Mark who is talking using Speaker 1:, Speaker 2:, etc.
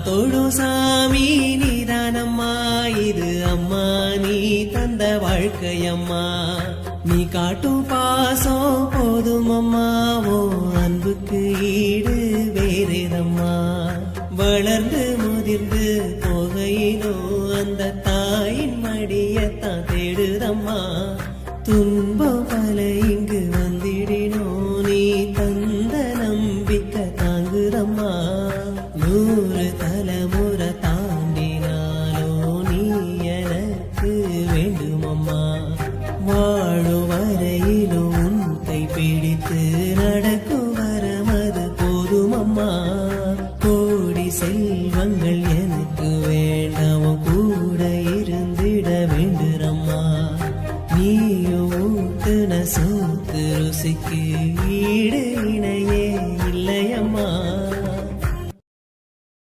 Speaker 1: தொழு சாமி நீதானம்மா இது அம்மா நீ தந்த வாழ்க்கையம்மா நீ காட்டும் பாசம் போதும் அம்மாவோ அன்புக்கு ஈடு வேறேதம்மா வளர்ந்து முதிர்ந்து போகையிலோ அந்த தாயின் மடியத்தான் தேடுதம்மா துன்பம் பல இங்கு வந்திடினோ நீ தந்த நம்பிக்கை தாங்குதம்மா 100 தலைமுறை தாண்டினாலோ நீ எனக்கு வேண்டுமம்மா வாழும் வரையிலும் உன் கை பிடித்து நடக்கும் வரமது போதுமம்மா கோடி செல்வங்கள்